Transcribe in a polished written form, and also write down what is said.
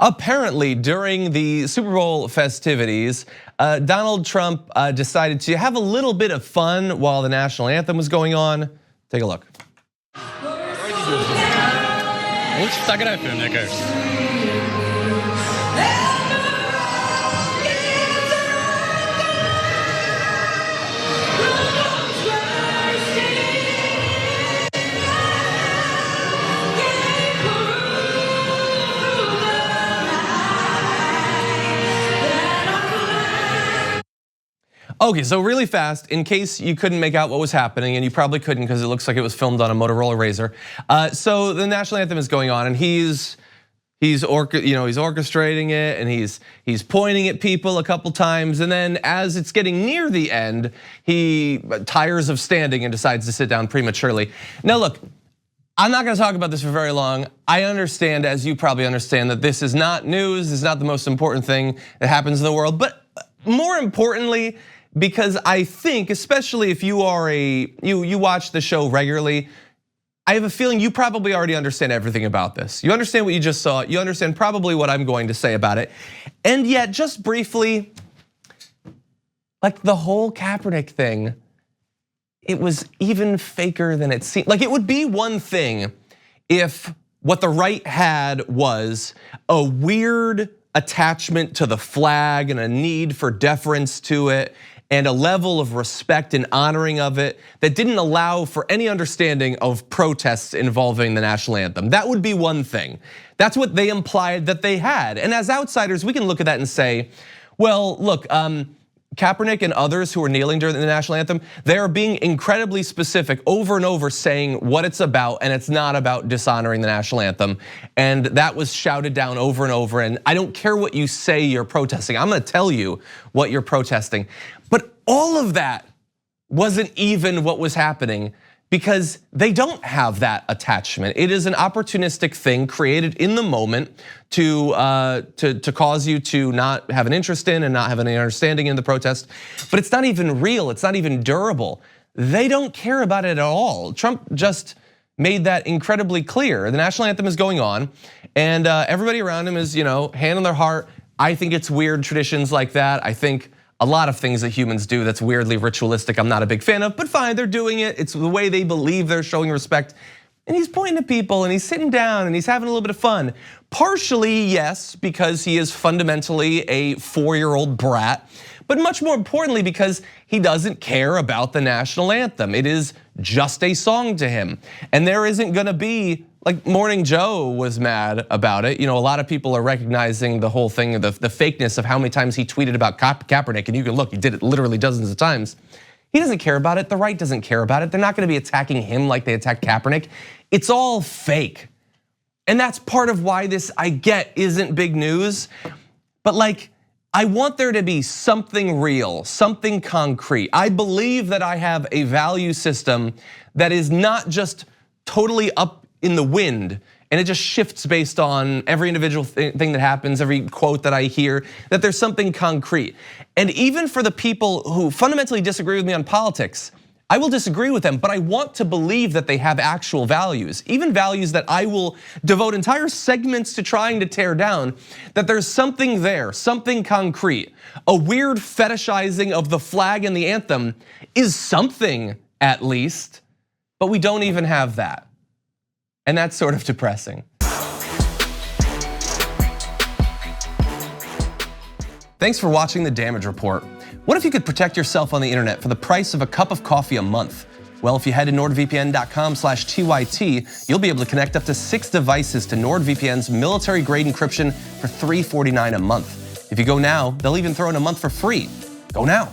Apparently, during the Super Bowl festivities, Donald Trump decided to have a little bit of fun while the national anthem was going on. Take a look. Лучше фотографию, мне кажется. Okay, so really fast, in case you couldn't make out what was happening, and you probably couldn't because it looks like it was filmed on a Motorola Razr. So the national anthem is going on, and he's orchestrating it, and he's pointing at people a couple times, and then as it's getting near the end, he tires of standing and decides to sit down prematurely. Now look, I'm not gonna talk about this for very long. I understand, as you probably understand, that this is not news, this is not the most important thing that happens in the world, but more importantly, because I think, especially if you are you watch the show regularly, I have a feeling you probably already understand everything about this. You understand what you just saw, you understand probably what I'm going to say about it. And yet, just briefly, like the whole Kaepernick thing, it was even faker than it seemed. Like it would be one thing if what the right had was a weird attachment to the flag and a need for deference to it and a level of respect and honoring of it that didn't allow for any understanding of protests involving the national anthem. That would be one thing. That's what they implied that they had. And as outsiders, we can look at that and say, well, look, Kaepernick and others who are kneeling during the national anthem, they are being incredibly specific over and over saying what it's about, and it's not about dishonoring the national anthem. And that was shouted down over and over, and I don't care what you say you're protesting, I'm gonna tell you what you're protesting. But all of that wasn't even what was happening because they don't have that attachment. It is an opportunistic thing created in the moment to cause you to not have an interest in and not have any understanding in the protest. But it's not even real, it's not even durable. They don't care about it at all. Trump just made that incredibly clear. The national anthem is going on and everybody around him is, hand on their heart. I think it's weird traditions like that. I think a lot of things that humans do that's weirdly ritualistic I'm not a big fan of, but fine, they're doing it. It's the way they believe they're showing respect. And he's pointing at people and he's sitting down and he's having a little bit of fun. Partially, yes, because he is fundamentally a 4-year-old brat, but much more importantly because he doesn't care about the national anthem. It is just a song to him. And there isn't gonna be, like Morning Joe was mad about it. A lot of people are recognizing the whole thing, the fakeness of how many times he tweeted about Kaepernick, and you can look, he did it literally dozens of times. He doesn't care about it, the right doesn't care about it. They're not gonna be attacking him like they attacked Kaepernick. It's all fake. And that's part of why this, I get, isn't big news. But like, I want there to be something real, something concrete. I believe that I have a value system that is not just totally up in the wind and it just shifts based on every individual thing that happens, every quote that I hear, that there's something concrete. And even for the people who fundamentally disagree with me on politics, I will disagree with them, but I want to believe that they have actual values, even values that I will devote entire segments to trying to tear down, that there's something there, something concrete. A weird fetishizing of the flag and the anthem is something at least, but we don't even have that. And that's sort of depressing. Thanks for watching The Damage Report. What if you could protect yourself on the internet for the price of a cup of coffee a month? Well, if you head to nordvpn.com/TYT, you'll be able to connect up to 6 devices to NordVPN's military-grade encryption for $349 a month. If you go now, they'll even throw in a month for free. Go now.